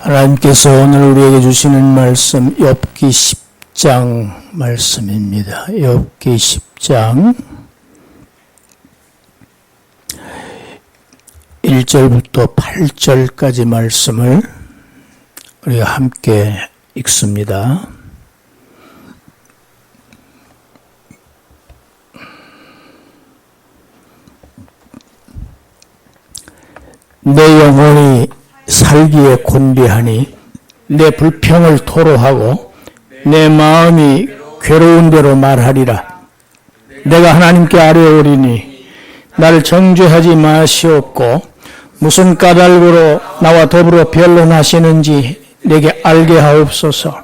하나님께서 오늘 우리에게 주시는 말씀 욥기 10장 말씀입니다. 욥기 10장 1절부터 8절까지 말씀을 우리가 함께 읽습니다. 내 영혼이 살기에 곤비하니 내 불평을 토로하고 내 마음이 괴로운 대로 말하리라. 내가 하나님께 아뢰오리니 나를 정죄하지 마시옵고 무슨 까닭으로 나와 더불어 변론하시는지 내게 알게 하옵소서.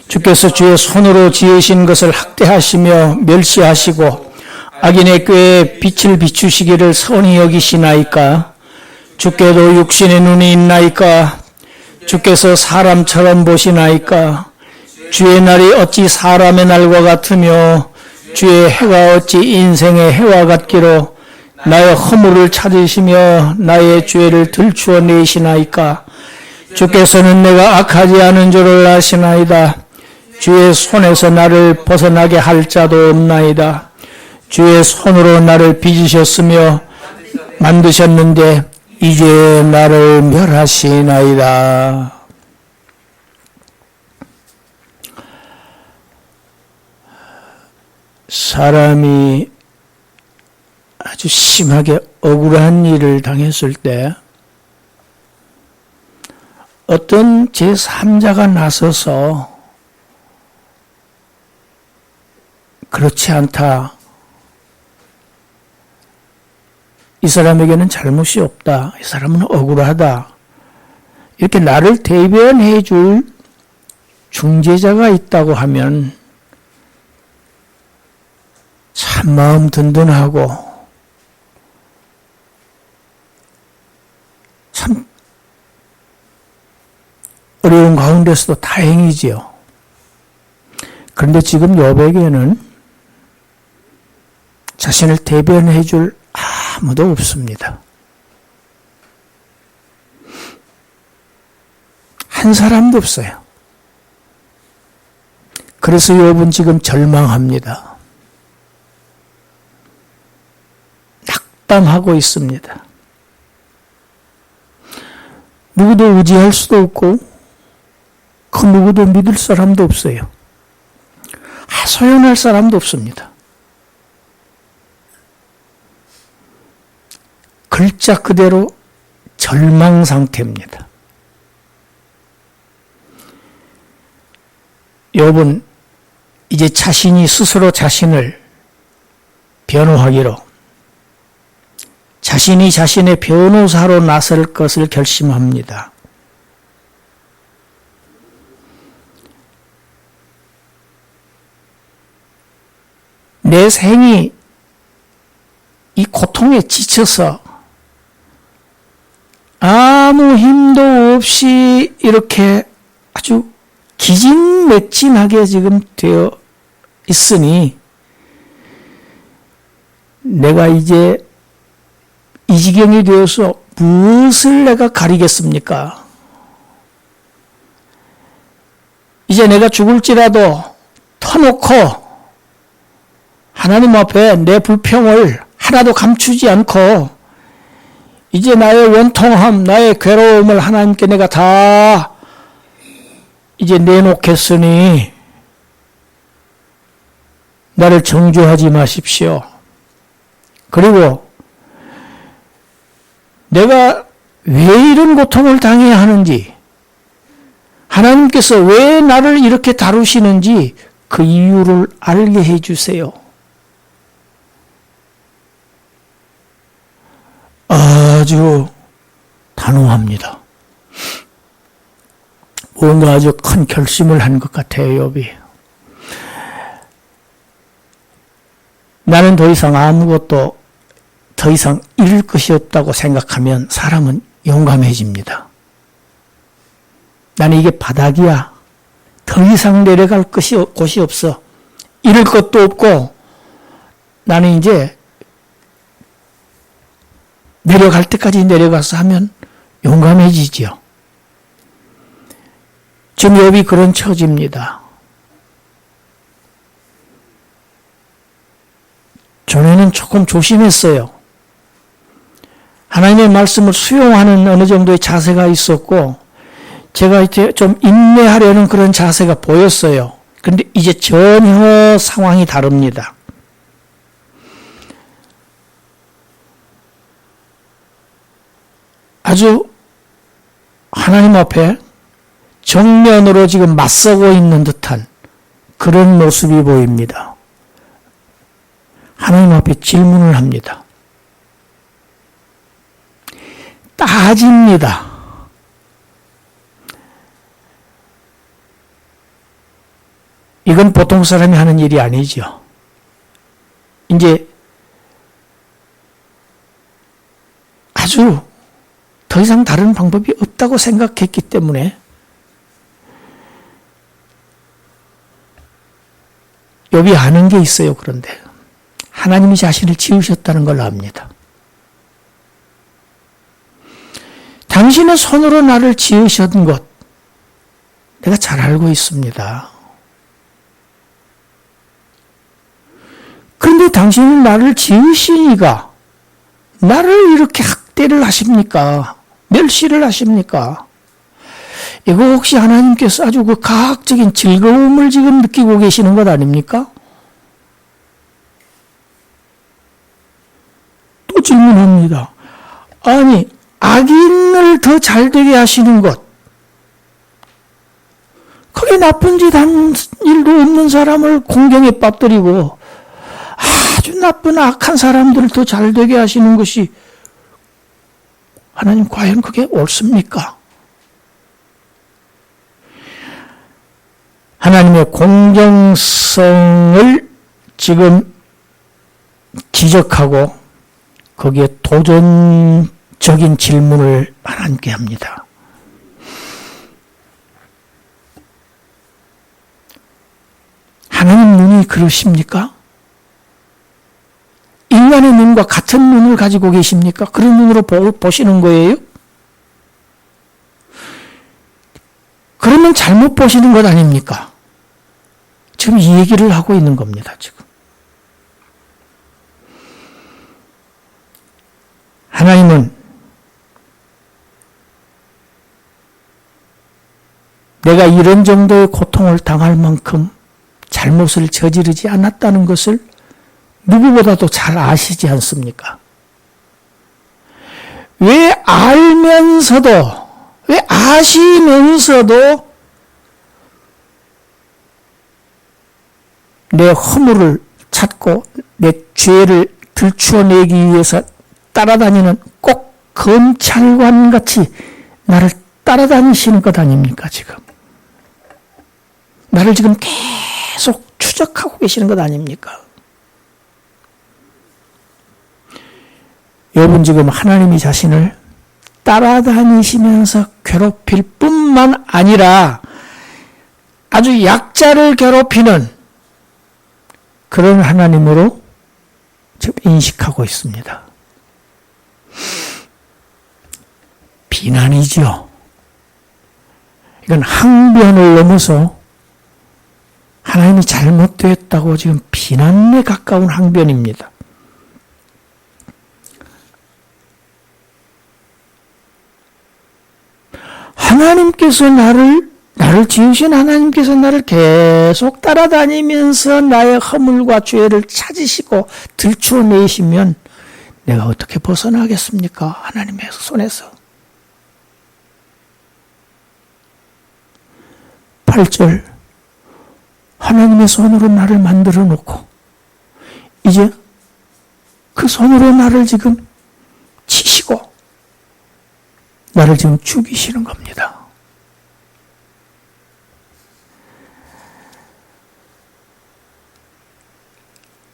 주께서 주의 손으로 지으신 것을 학대하시며 멸시하시고 악인의 꾀에 빛을 비추시기를 선히 여기시나이까? 주께도 육신의 눈이 있나이까? 주께서 사람처럼 보시나이까? 주의 날이 어찌 사람의 날과 같으며 주의 해가 어찌 인생의 해와 같기로 나의 허물을 찾으시며 나의 죄를 들추어 내시나이까? 주께서는 내가 악하지 않은 줄을 아시나이다. 주의 손에서 나를 벗어나게 할 자도 없나이다. 주의 손으로 나를 빚으셨으며 만드셨는데 이제 나를 멸하시나이다. 사람이 아주 심하게 억울한 일을 당했을 때 어떤 제3자가 나서서 그렇지 않다, 이 사람에게는 잘못이 없다, 이 사람은 억울하다, 이렇게 나를 대변해 줄 중재자가 있다고 하면 참 마음 든든하고 참 어려운 가운데서도 다행이지요. 그런데 지금 욥에게는 자신을 대변해 줄 아무도 없습니다. 한 사람도 없어요. 그래서 욥은 지금 절망합니다. 낙담하고 있습니다. 누구도 의지할 수도 없고 그 누구도 믿을 사람도 없어요. 하소연할 사람도 없습니다. 글자 그대로 절망 상태입니다. 욥은 이제 자신이 스스로 자신을 변호하기로, 자신이 자신의 변호사로 나설 것을 결심합니다. 내 생이 이 고통에 지쳐서 아무 힘도 없이 이렇게 아주 기진맥진하게 지금 되어 있으니 내가 이제 이 지경이 되어서 무엇을 내가 가리겠습니까? 이제 내가 죽을지라도 터놓고 하나님 앞에 내 불평을 하나도 감추지 않고 이제 나의 원통함, 나의 괴로움을 하나님께 내가 다 이제 내놓겠으니 나를 정죄하지 마십시오. 그리고 내가 왜 이런 고통을 당해야 하는지, 하나님께서 왜 나를 이렇게 다루시는지 그 이유를 알게 해주세요. 아주 단호합니다. 뭔가 아주 큰 결심을 한 것 같아요, 욥이. 나는 더 이상 아무것도 더 이상 잃을 것이 없다고 생각하면 사람은 용감해집니다. 나는 이게 바닥이야. 더 이상 내려갈 곳이 없어. 잃을 것도 없고 나는 이제 내려갈 때까지 내려가서 하면 용감해지지요. 지금 욥이 그런 처지입니다. 전에는 조금 조심했어요. 하나님의 말씀을 수용하는 어느 정도의 자세가 있었고, 제가 이제 좀 인내하려는 그런 자세가 보였어요. 그런데 이제 전혀 상황이 다릅니다. 아주 하나님 앞에 정면으로 지금 맞서고 있는 듯한 그런 모습이 보입니다. 하나님 앞에 질문을 합니다. 따집니다. 이건 보통 사람이 하는 일이 아니죠. 이제 아주 더 이상 다른 방법이 없다고 생각했기 때문에 욥이 아는 게 있어요. 그런데 하나님이 자신을 지으셨다는 걸 압니다. 당신의 손으로 나를 지으신 것 내가 잘 알고 있습니다. 그런데 당신은 나를 지으시니까 나를 이렇게 학대를 하십니까? 멸시를 하십니까? 이거 혹시 하나님께서 아주 그 과학적인 즐거움을 지금 느끼고 계시는 것 아닙니까? 또 질문합니다. 아니, 악인을 더 잘되게 하시는 것, 거기 나쁜 짓 한 일도 없는 사람을 공경에 빠뜨리고 아주 나쁜 악한 사람들을 더 잘되게 하시는 것이 하나님 과연 그게 옳습니까? 하나님의 공정성을 지금 지적하고 거기에 도전적인 질문을 하나님께 합니다. 하나님 눈이 그러십니까? 인간의 눈과 같은 눈을 가지고 계십니까? 그런 눈으로 보시는 거예요? 그러면 잘못 보시는 것 아닙니까? 지금 이 얘기를 하고 있는 겁니다, 지금. 하나님은 내가 이런 정도의 고통을 당할 만큼 잘못을 저지르지 않았다는 것을 누구보다도 잘 아시지 않습니까? 왜 알면서도, 왜 아시면서도 내 허물을 찾고 내 죄를 들추어내기 위해서 따라다니는 꼭 검찰관같이 나를 따라다니시는 것 아닙니까, 지금? 나를 지금 계속 추적하고 계시는 것 아닙니까? 욥은 지금 하나님이 자신을 따라다니시면서 괴롭힐 뿐만 아니라 아주 약자를 괴롭히는 그런 하나님으로 지금 인식하고 있습니다. 비난이죠. 이건 항변을 넘어서 하나님이 잘못되었다고 지금 비난에 가까운 항변입니다. 하나님께서 나를 지으신 하나님께서 나를 계속 따라다니면서 나의 허물과 죄를 찾으시고 들추어내시면 내가 어떻게 벗어나겠습니까? 하나님의 손에서. 8절 하나님의 손으로 나를 만들어 놓고 이제 그 손으로 나를 지금 치시고 나를 지금 죽이시는 겁니다.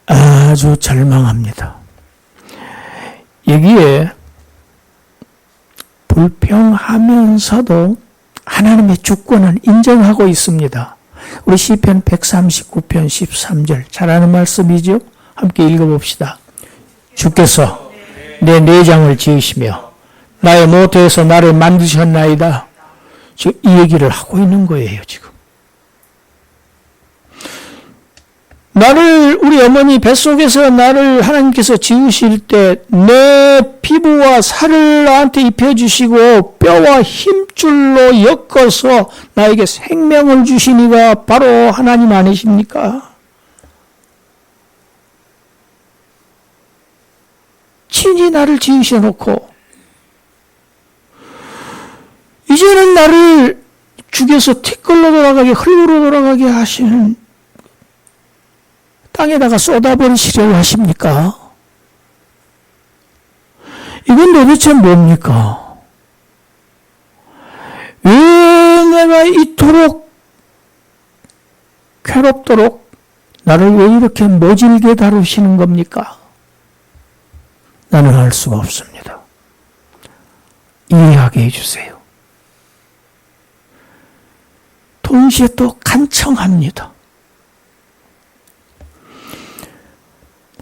아주 절망합니다. 여기에 불평하면서도 하나님의 주권을 인정하고 있습니다. 우리 시편 139편 13절 잘 아는 말씀이죠? 함께 읽어봅시다. 주께서 내 내장을 지으시며 나의 모태에서 나를 만드셨나이다. 지금 이 얘기를 하고 있는 거예요, 지금. 우리 어머니 뱃속에서 나를 하나님께서 지으실 때 내 피부와 살을 나한테 입혀주시고 뼈와 힘줄로 엮어서 나에게 생명을 주신 이가 바로 하나님 아니십니까? 친히 나를 지으셔놓고 이제는 나를 죽여서 티끌로 돌아가게 흙으로 돌아가게 하시는 땅에다가 쏟아버리시려고 하십니까? 이건 도대체 뭡니까? 왜 내가 이토록 괴롭도록 나를 왜 이렇게 모질게 다루시는 겁니까? 나는 알 수가 없습니다. 이해하게 해주세요. 동시에 또 간청합니다.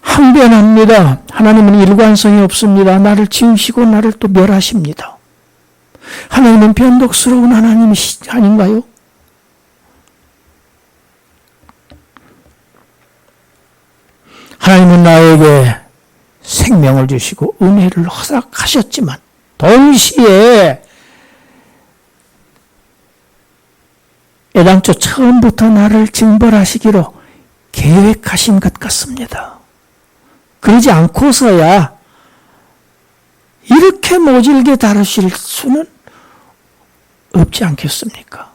항변합니다. 하나님은 일관성이 없습니다. 나를 지으시고 나를 또 멸하십니다. 하나님은 변덕스러운 하나님이 아닌가요? 하나님은 나에게 생명을 주시고 은혜를 허락하셨지만 동시에 애당초 처음부터 나를 징벌하시기로 계획하신 것 같습니다. 그러지 않고서야 이렇게 모질게 다루실 수는 없지 않겠습니까?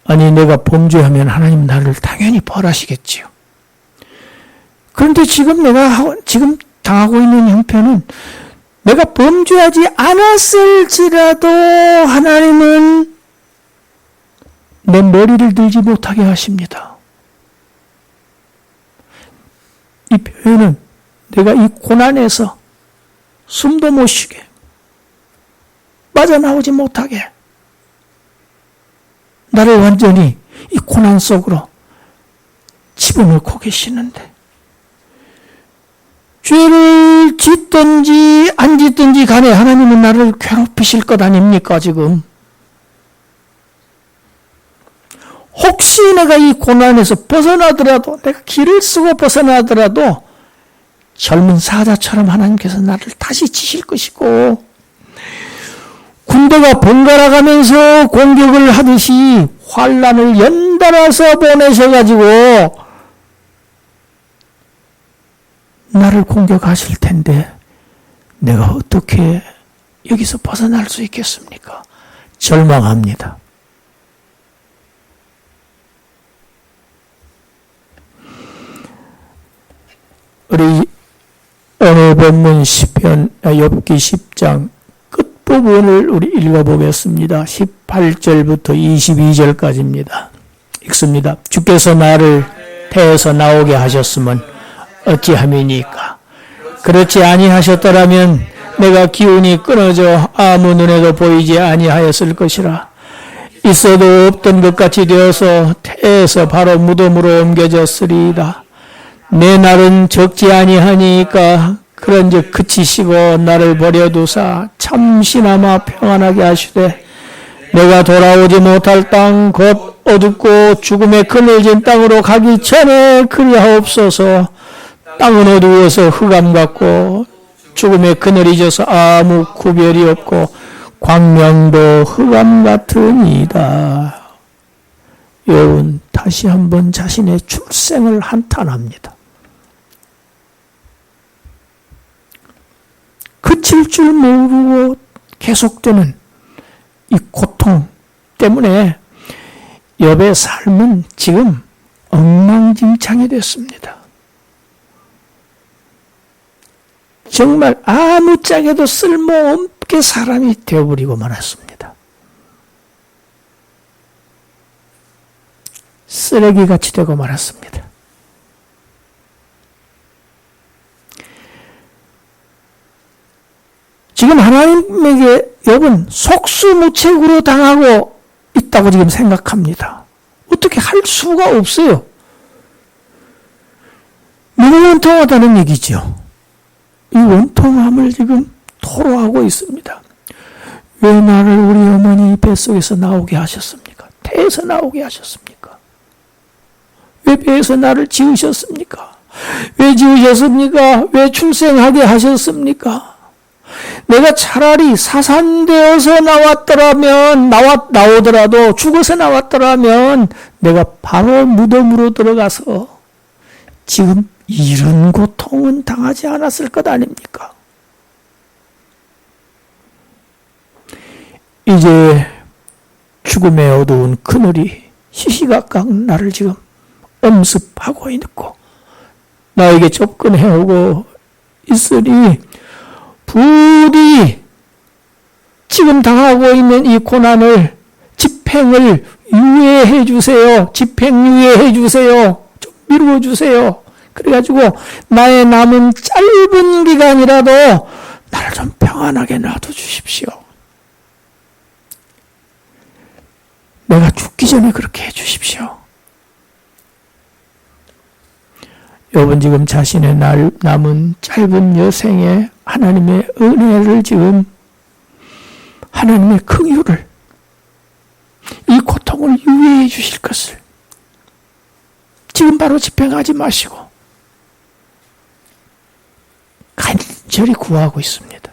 아니, 내가 범죄하면 하나님 나를 당연히 벌하시겠지요. 그런데 지금 지금 당하고 있는 형편은 내가 범죄하지 않았을지라도 하나님은 내 머리를 들지 못하게 하십니다. 이 표현은 내가 이 고난에서 숨도 못 쉬게, 빠져나오지 못하게 나를 완전히 이 고난 속으로 집어넣고 계시는데 죄를 짓든지 안 짓든지 간에 하나님은 나를 괴롭히실 것 아닙니까 지금? 혹시 내가 이 고난에서 벗어나더라도 내가 길을 쓰고 벗어나더라도 젊은 사자처럼 하나님께서 나를 다시 치실 것이고 군대가 번갈아가면서 공격을 하듯이 환난을 연달아서 보내셔가지고 나를 공격하실 텐데 내가 어떻게 여기서 벗어날 수 있겠습니까? 절망합니다. 우리 오늘 본문 시편 욥기 10장 끝부분을 우리 읽어보겠습니다. 18절부터 22절까지입니다. 읽습니다. 주께서 나를 태에서 나오게 하셨으면 어찌함이니까. 그렇지 아니하셨더라면 내가 기운이 끊어져 아무 눈에도 보이지 아니하였을 것이라. 있어도 없던 것 같이 되어서 태에서 바로 무덤으로 옮겨졌으리이다. 내 날은 적지 아니하니까 그런즉 그치시고 나를 버려두사 잠시나마 평안하게 하시되 내가 돌아오지 못할 땅 곧 어둡고 죽음의 그늘진 땅으로 가기 전에 그리하옵소서. 땅은 어두워서 흑암 같고 죽음의 그늘이 져서 아무 구별이 없고 광명도 흑암 같으니이다. 욥은 다시 한번 자신의 출생을 한탄합니다. 그칠 줄 모르고 계속되는 이 고통 때문에 욥의 삶은 지금 엉망진창이 됐습니다. 정말 아무짝에도 쓸모없게 사람이 되어버리고 말았습니다. 쓰레기같이 되고 말았습니다. 지금 하나님에게 욥은 속수무책으로 당하고 있다고 지금 생각합니다. 어떻게 할 수가 없어요. 무능통하다는 얘기죠. 원통함을 지금 토로하고 있습니다. 왜 나를 우리 어머니 뱃속에서 나오게 하셨습니까? 태에서 나오게 하셨습니까? 왜 배에서 나를 지으셨습니까? 왜 지으셨습니까? 왜 출생하게 하셨습니까? 내가 차라리 사산되어서 나오더라도 죽어서 나왔더라면 내가 바로 무덤으로 들어가서 지금 이런 고통은 당하지 않았을 것 아닙니까? 이제 죽음의 어두운 그늘이 시시각각 나를 지금 엄습하고 있고 나에게 접근해오고 있으니 부디 지금 당하고 있는 이 고난을 집행을 유예해 주세요. 집행유예해 주세요. 좀 미루어 주세요. 그래가지고 나의 남은 짧은 기간이라도 나를 좀 평안하게 놔둬 주십시오. 내가 죽기 전에 그렇게 해 주십시오. 여러분 지금 자신의 남은 짧은 여생에 하나님의 은혜를 지금 하나님의 긍휼을 이 고통을 유예해 주실 것을 지금 바로 집행하지 마시고 간절히 구하고 있습니다.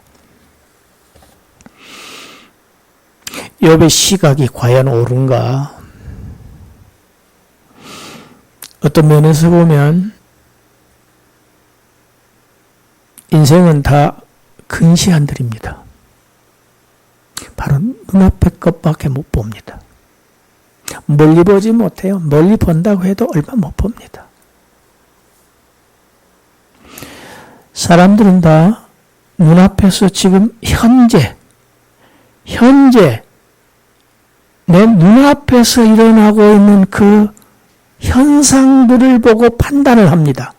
욥의 시각이 과연 옳은가? 어떤 면에서 보면 인생은 다 근시안들입니다. 바로 눈앞의 것밖에 못 봅니다. 멀리 보지 못해요. 멀리 본다고 해도 얼마 못 봅니다. 사람들은 다 눈앞에서 지금 현재 내 눈앞에서 일어나고 있는 그 현상들을 보고 판단을 합니다.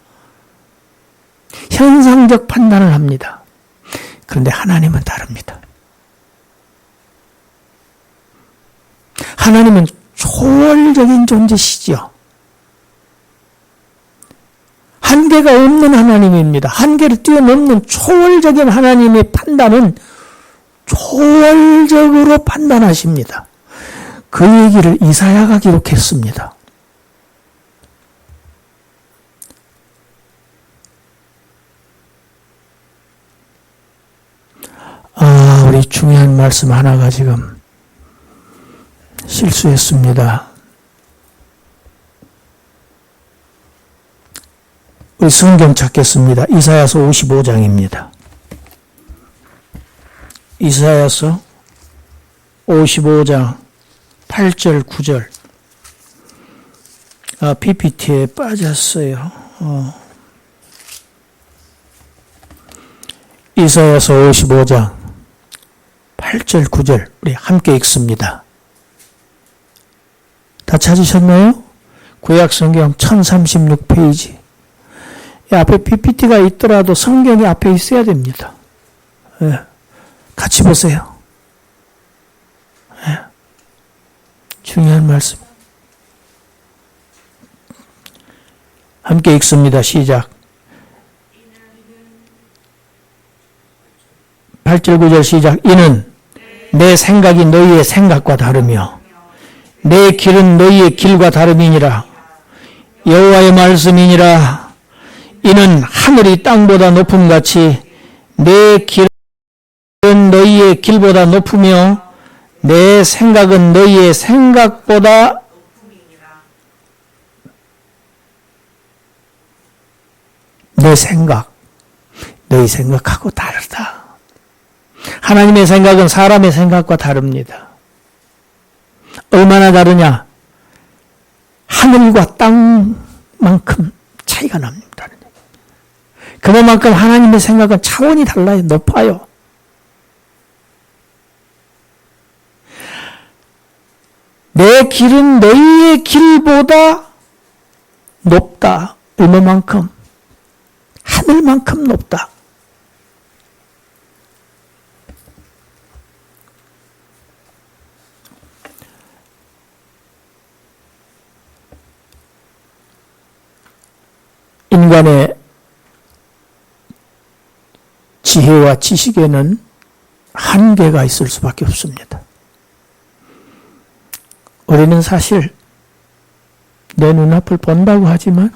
현상적 판단을 합니다. 그런데 하나님은 다릅니다. 하나님은 초월적인 존재시죠. 한계가 없는 하나님입니다. 한계를 뛰어넘는 초월적인 하나님의 판단은 초월적으로 판단하십니다. 그 얘기를 이사야가 기록했습니다. 우리 중요한 말씀 하나가 지금 실수했습니다. 우리 성경 찾겠습니다. 이사야서 55장입니다. 이사야서 55장 8절 9절. PPT에 빠졌어요. 이사야서 55장 8절 9절 우리 함께 읽습니다. 다 찾으셨나요? 구약성경 1036페이지. 앞에 PPT가 있더라도 성경이 앞에 있어야 됩니다. 같이 보세요. 중요한 말씀. 함께 읽습니다. 시작. 8절 9절 시작. 이는 내 생각이 너희의 생각과 다르며 내 길은 너희의 길과 다름이니라. 여호와의 말씀이니라. 이는 하늘이 땅보다 높음같이 내 길은 너희의 길보다 높으며 내 생각은 너희의 생각보다 내 생각, 너희 생각하고 다르다. 하나님의 생각은 사람의 생각과 다릅니다. 얼마나 다르냐? 하늘과 땅만큼 차이가 납니다. 그만큼 하나님의 생각은 차원이 달라요. 높아요. 내 길은 너희의 길보다 높다. 얼마만큼? 하늘만큼 높다. 인간의 지혜와 지식에는 한계가 있을 수밖에 없습니다. 우리는 사실 내 눈앞을 본다고 하지만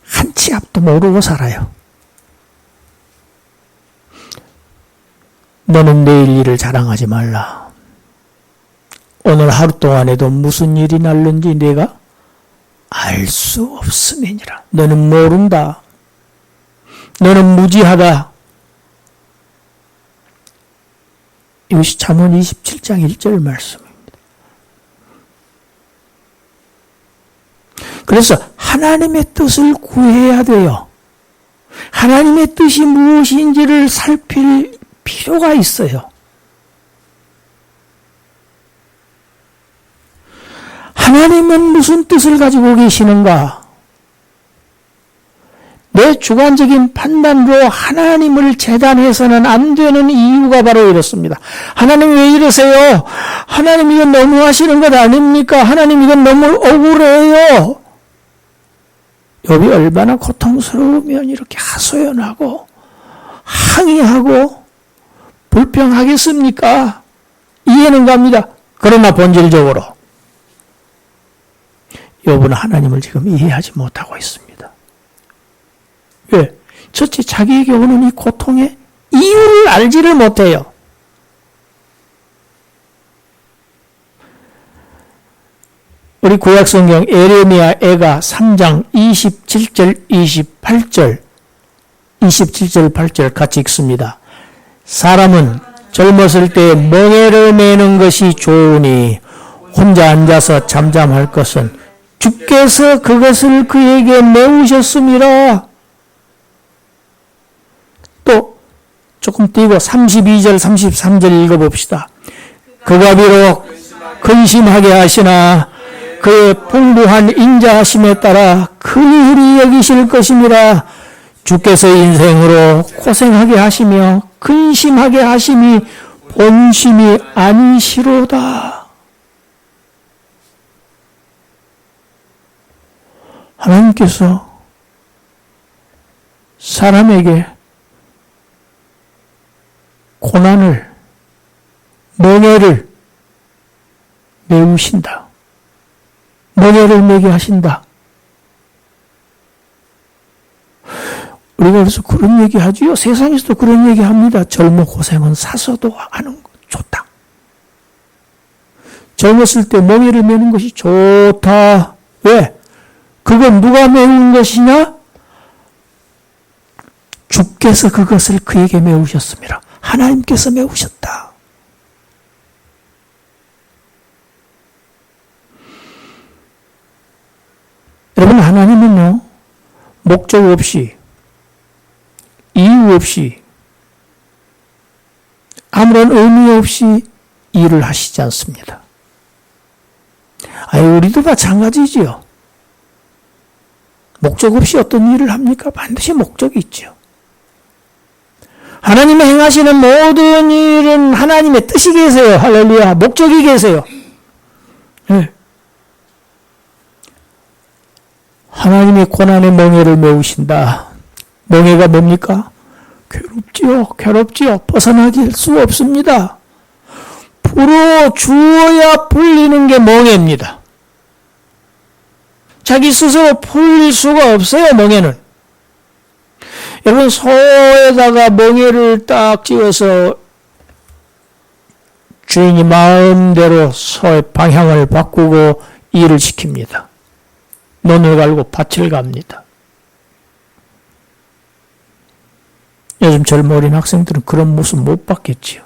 한 치 앞도 모르고 살아요. 너는 내일 일을 자랑하지 말라. 오늘 하루 동안에도 무슨 일이 날는지 내가 알 수 없음이니라. 너는 모른다. 너는 무지하다. 이것이 잠언 27장 1절 말씀입니다. 그래서 하나님의 뜻을 구해야 돼요. 하나님의 뜻이 무엇인지를 살필 필요가 있어요. 하나님은 무슨 뜻을 가지고 계시는가? 내 주관적인 판단으로 하나님을 재단해서는 안 되는 이유가 바로 이렇습니다. 하나님 왜 이러세요? 하나님 이건 너무 하시는 것 아닙니까? 하나님 이건 너무 억울해요. 욥이 얼마나 고통스러우면 이렇게 하소연하고 항의하고 불평하겠습니까? 이해는 갑니다. 그러나 본질적으로 욥은 하나님을 지금 이해하지 못하고 있습니다. 왜? 첫째, 자기에게 오는 이 고통의 이유를 알지를 못해요. 우리 구약성경 에레미야 애가 3장 27절 28절 27절 8절 같이 읽습니다. 사람은 젊었을 때 멍에를 매는 것이 좋으니 혼자 앉아서 잠잠할 것은 주께서 그것을 그에게 메우셨음이라. 또 조금 띄고 32절 33절 읽어봅시다. 그가 비록 근심하게 하시나 그의 풍부한 인자하심에 따라 긍휼히 여기실 것임이라. 주께서 인생으로 고생하게 하시며 근심하게 하심이 본심이 아니시로다. 하나님께서 사람에게 고난을, 멍에를 메우신다. 멍에를 매게 하신다. 우리가 그래서 그런 얘기 하지요. 세상에서도 그런 얘기 합니다. 젊어 고생은 사서도 하는 거 좋다. 젊었을 때 멍에를 매는 것이 좋다. 왜? 그건 누가 메운 것이냐? 주께서 그것을 그에게 메우셨습니다. 하나님께서 메우셨다. 여러분, 하나님은요, 목적 없이, 이유 없이, 아무런 의미 없이 일을 하시지 않습니다. 우리도 마찬가지지요. 목적 없이 어떤 일을 합니까? 반드시 목적이 있죠. 하나님이 행하시는 모든 일은 하나님의 뜻이 계세요. 할렐루야. 목적이 계세요. 네. 하나님의 고난의 멍에를 메우신다. 멍에가 뭡니까? 괴롭지요. 벗어나길 수 없습니다. 풀어주어야 풀리는 게 멍에입니다. 자기 스스로 풀릴 수가 없어요, 멍에는. 여러분, 소에다가 멍에를 딱 찧어서 주인이 마음대로 소의 방향을 바꾸고 일을 시킵니다. 논을 갈고 밭을 갑니다. 요즘 젊은 어린 학생들은 그런 모습 못 봤겠지요.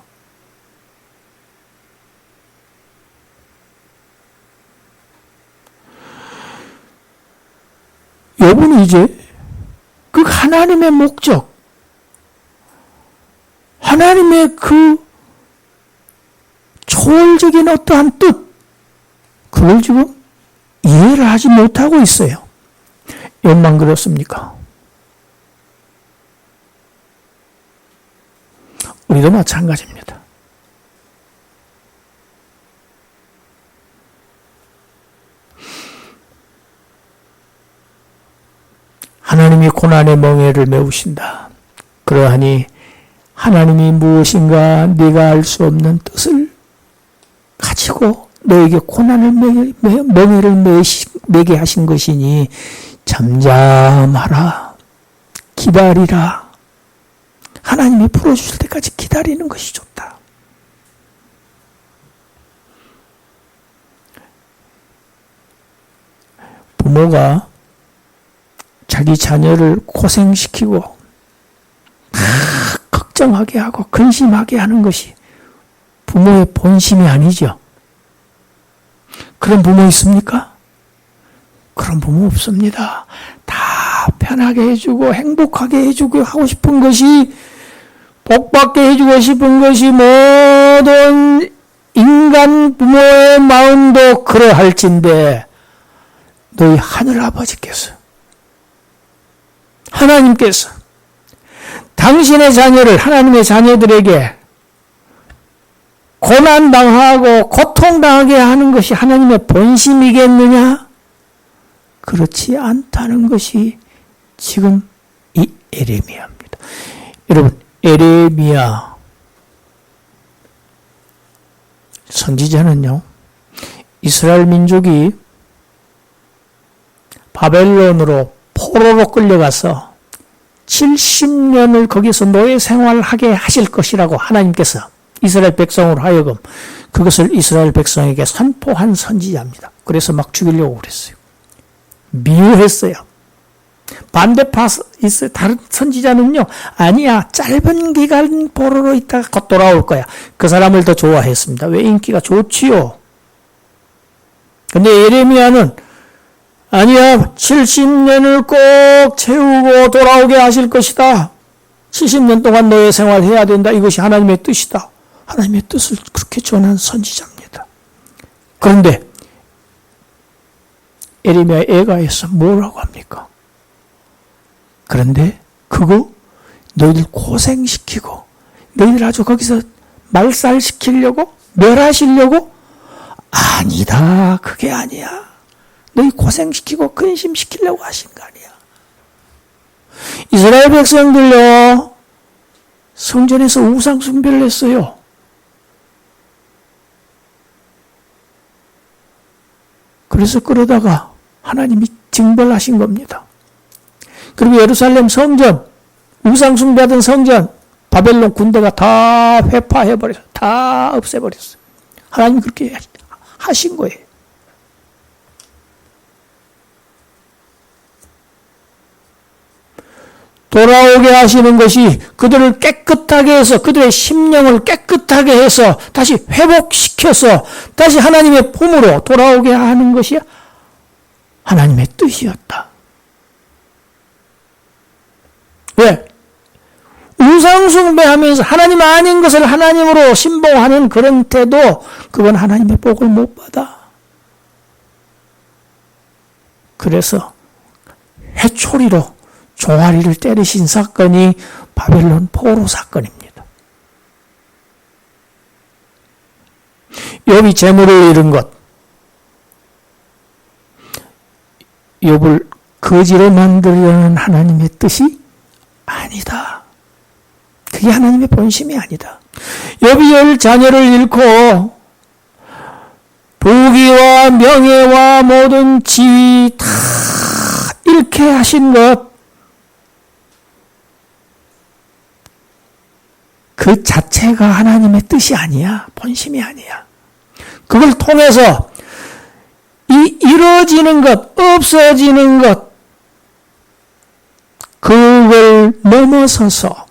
욥은 이제 그 하나님의 목적, 하나님의 그 초월적인 어떠한 뜻, 그걸 지금 이해를 하지 못하고 있어요. 욥만 그렇습니까? 우리도 마찬가지입니다. 하나님이 고난의 멍에를 메우신다. 그러하니 하나님이 무엇인가 네가 알 수 없는 뜻을 가지고 너에게 고난을 명예를 매게 하신 것이니 잠잠하라, 기다리라. 하나님이 풀어주실 때까지 기다리는 것이 좋다. 부모가 자기 자녀를 고생시키고 걱정하게 하고 근심하게 하는 것이 부모의 본심이 아니죠. 그런 부모 있습니까? 그런 부모 없습니다. 다 편하게 해주고 행복하게 해주고 하고 싶은 것이, 복받게 해주고 싶은 것이 모든 인간 부모의 마음도 그러할진데 너희 하늘아버지께서, 하나님께서 당신의 자녀를, 하나님의 자녀들에게 고난당하고 고통당하게 하는 것이 하나님의 본심이겠느냐? 그렇지 않다는 것이 지금 이 에레미야입니다. 여러분, 에레미야 선지자는요, 이스라엘 민족이 바벨론으로 포로로 끌려가서 70년을 거기서 노예 생활하게 하실 것이라고 하나님께서 이스라엘 백성으로 하여금 그것을 이스라엘 백성에게 선포한 선지자입니다. 그래서 막 죽이려고 그랬어요. 미워했어요. 반대파 있어요. 다른 선지자는요, 아니야, 짧은 기간 포로로 있다가 곧 돌아올 거야. 그 사람을 더 좋아했습니다. 왜? 인기가 좋지요. 근데 예레미야는 아니야, 70년을 꼭 채우고 돌아오게 하실 것이다. 70년 동안 노예 생활해야 된다. 이것이 하나님의 뜻이다. 하나님의 뜻을 그렇게 전한 선지자입니다. 그런데 에레미야 애가에서 뭐라고 합니까? 그런데 그거 너희들 고생시키고 너희들 아주 거기서 말살시키려고, 멸하시려고? 아니다, 그게 아니야. 너희 고생시키고 근심시키려고 하신 거 아니야. 이스라엘 백성들요, 성전에서 우상 숭배를 했어요. 그래서 그러다가 하나님이 징벌하신 겁니다. 그리고 예루살렘 성전, 우상 숭배하던 성전, 바벨론 군대가 다 회파해버렸어요. 다 없애버렸어요. 하나님이 그렇게 하신 거예요. 돌아오게 하시는 것이 그들을 깨끗하게 해서, 그들의 심령을 깨끗하게 해서 다시 회복시켜서 다시 하나님의 품으로 돌아오게 하는 것이 하나님의 뜻이었다. 왜? 우상숭배하면서 하나님 아닌 것을 하나님으로 신봉하는 그런 태도, 그건 하나님의 복을 못 받아. 그래서 회초리로 종아리를 때리신 사건이 바벨론 포로 사건입니다. 욥이 재물을 잃은 것, 욥을 거지로 만들려는 하나님의 뜻이 아니다. 그게 하나님의 본심이 아니다. 욥이 10 자녀를 잃고 부귀와 명예와 모든 지위 다 잃게 하신 것, 그 자체가 하나님의 뜻이 아니야. 본심이 아니야. 그걸 통해서 이 이루어지는 것, 없어지는 것, 그걸 넘어서서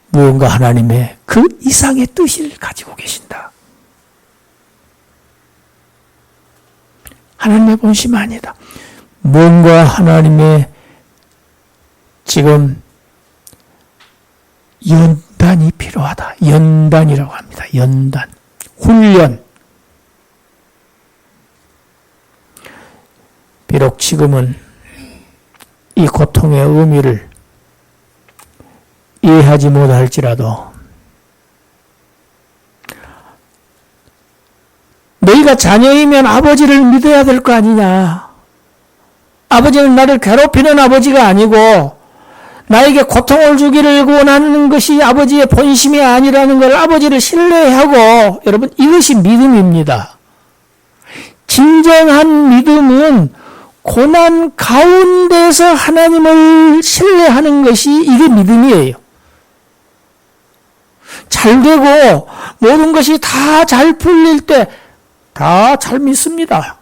무언가 하나님의 그 이상의 뜻을 가지고 계신다. 하나님의 본심 아니다. 뭔가 하나님의 지금 연단이 필요하다. 연단이라고 합니다. 연단. 훈련. 비록 지금은 이 고통의 의미를 이해하지 못할지라도 너희가 자녀이면 아버지를 믿어야 될 거 아니냐. 아버지는 나를 괴롭히는 아버지가 아니고 나에게 고통을 주기를 원하는 것이 아버지의 본심이 아니라는 걸 아버지를 신뢰하고, 여러분, 이것이 믿음입니다. 진정한 믿음은 고난 가운데서 하나님을 신뢰하는 것이 이게 믿음이에요. 잘 되고 모든 것이 다 잘 풀릴 때 다 잘 믿습니다.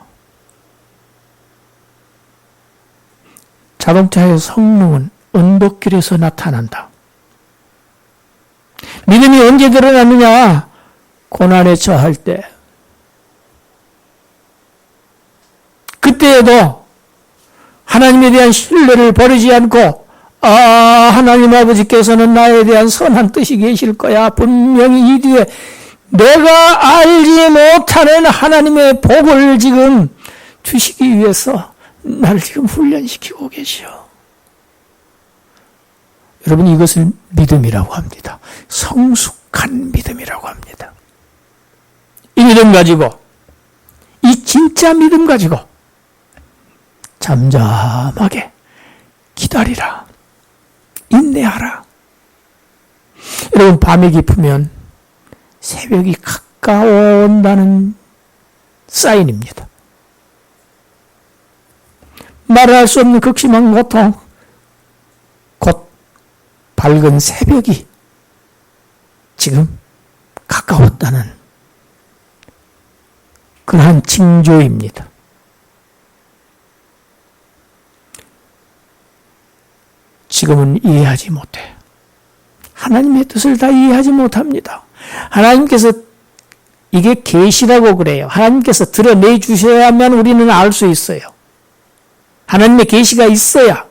자동차의 성능은 언덕길에서 나타난다. 믿음이 언제 드러나느냐? 고난에 처할 때. 그때에도 하나님에 대한 신뢰를 버리지 않고, 하나님 아버지께서는 나에 대한 선한 뜻이 계실 거야. 분명히 이 뒤에 내가 알지 못하는 하나님의 복을 지금 주시기 위해서 나를 지금 훈련시키고 계시오. 여러분, 이것을 믿음이라고 합니다. 성숙한 믿음이라고 합니다. 이 믿음 가지고, 이 진짜 믿음 가지고 잠잠하게 기다리라. 인내하라. 여러분, 밤이 깊으면 새벽이 가까워온다는 사인입니다. 말할 수 없는 극심한 고통, 곧 밝은 새벽이 지금 가까웠다는 그러한 징조입니다. 지금은 이해하지 못해. 하나님의 뜻을 다 이해하지 못합니다. 하나님께서 이게 계시라고 그래요. 하나님께서 드러내 주셔야만 우리는 알 수 있어요. 하나님의 계시가 있어야.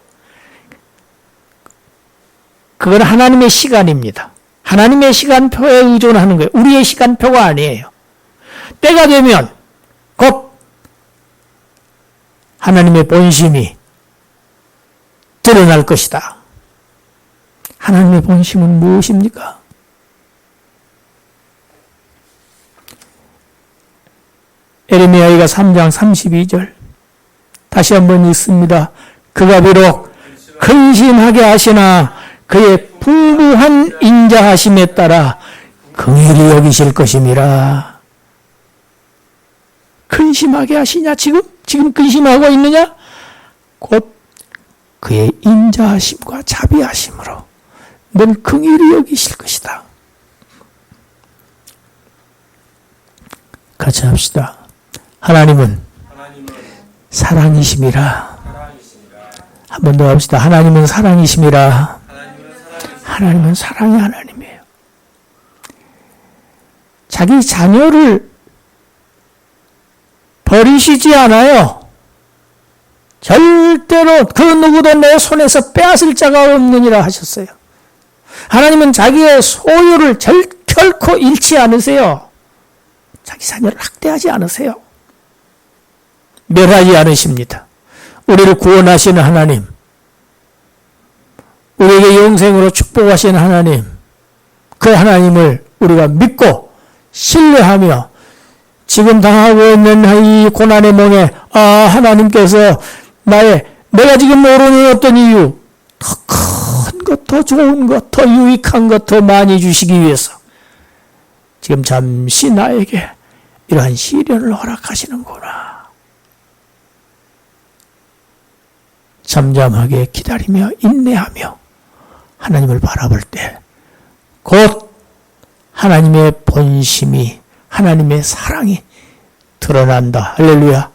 그건 하나님의 시간입니다. 하나님의 시간표에 의존하는 거예요. 우리의 시간표가 아니에요. 때가 되면 곧 하나님의 본심이 드러날 것이다. 하나님의 본심은 무엇입니까? 에레미야가 3장 32절 다시 한번 읽습니다. 그가 비록 근심하게 하시나 그의 풍부한 인자하심에 따라 긍휼히 여기실 것임이라. 근심하게 하시냐? 지금 근심하고 있느냐? 곧 그의 인자하심과 자비하심으로 늘 긍휼히 여기실 것이다. 같이 합시다. 하나님은 사랑이심이라. 한 번 더 합시다. 하나님은 사랑이심이라. 하나님은 사랑의 하나님이에요. 자기 자녀를 버리시지 않아요. 절대로 그 누구도 내 손에서 빼앗을 자가 없느니라 하셨어요. 하나님은 자기의 소유를 결코 잃지 않으세요. 자기 자녀를 학대하지 않으세요. 멸하지 않으십니다. 우리를 구원하시는 하나님, 우리에게 영생으로 축복하시는 하나님, 그 하나님을 우리가 믿고 신뢰하며 지금 당하고 있는 이 고난의 몽에 하나님께서 내가 지금 모르는 어떤 이유, 더 큰 것, 더 좋은 것, 더 유익한 것, 더 많이 주시기 위해서 지금 잠시 나에게 이러한 시련을 허락하시는구나. 잠잠하게 기다리며 인내하며 하나님을 바라볼 때 곧 하나님의 본심이, 하나님의 사랑이 드러난다. 할렐루야.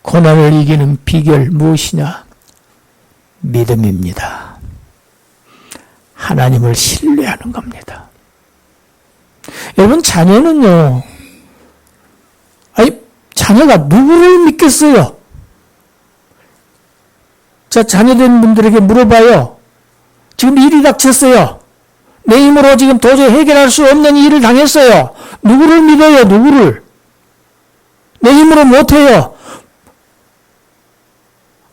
고난을 이기는 비결 무엇이냐? 믿음입니다. 하나님을 신뢰하는 겁니다. 여러분, 자녀는요, 자녀가 누구를 믿겠어요? 자, 자녀된 분들에게 물어봐요. 지금 일이 닥쳤어요. 내 힘으로 지금 도저히 해결할 수 없는 일을 당했어요. 누구를 믿어요? 누구를? 내 힘으로 못해요.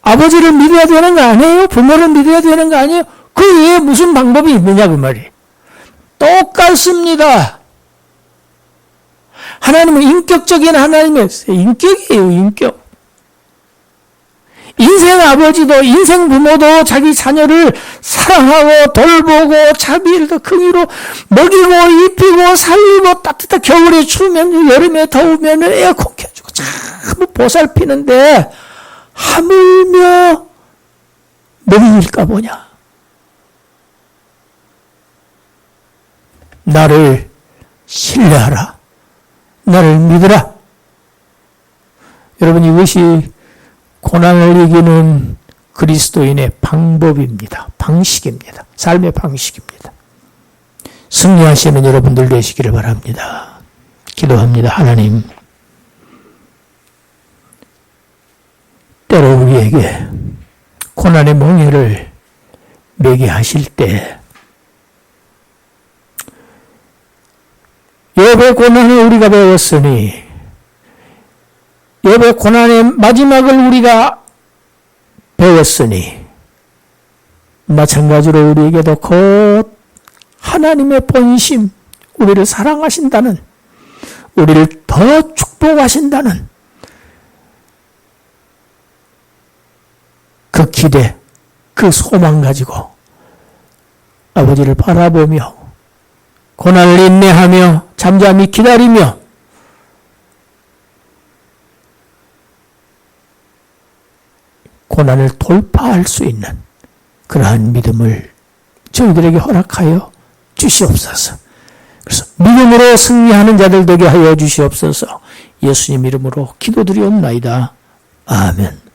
아버지를 믿어야 되는 거 아니에요? 부모를 믿어야 되는 거 아니에요? 그 외에 무슨 방법이 있느냐 그 말이. 똑같습니다. 하나님은 인격적인 하나님이었어요. 인격이에요. 인격. 인생 아버지도 인생 부모도 자기 자녀를 사랑하고 돌보고 자비를 긍휼로 먹이고 입히고 살리고 따뜻한 겨울에 추우면 여름에 더우면 에어컨 켜주고 참 보살피는데 하물며 너희일까 보냐. 나를 신뢰하라. 나를 믿으라. 여러분, 이것이 고난을 이기는 그리스도인의 방법입니다. 방식입니다. 삶의 방식입니다. 승리하시는 여러분들 되시기를 바랍니다. 기도합니다. 하나님, 때로 우리에게 고난의 멍에를 매게 하실 때 욥의 고난을 우리가 배웠으니 욥의 고난의 마지막을 우리가 배웠으니 마찬가지로 우리에게도 곧 하나님의 본심, 우리를 사랑하신다는, 우리를 더 축복하신다는 그 기대, 그 소망 가지고 아버지를 바라보며 고난을 인내하며 잠잠히 기다리며 고난을 돌파할 수 있는 그러한 믿음을 저희들에게 허락하여 주시옵소서. 그래서 믿음으로 승리하는 자들 되게 하여 주시옵소서. 예수님 이름으로 기도드리옵나이다. 아멘.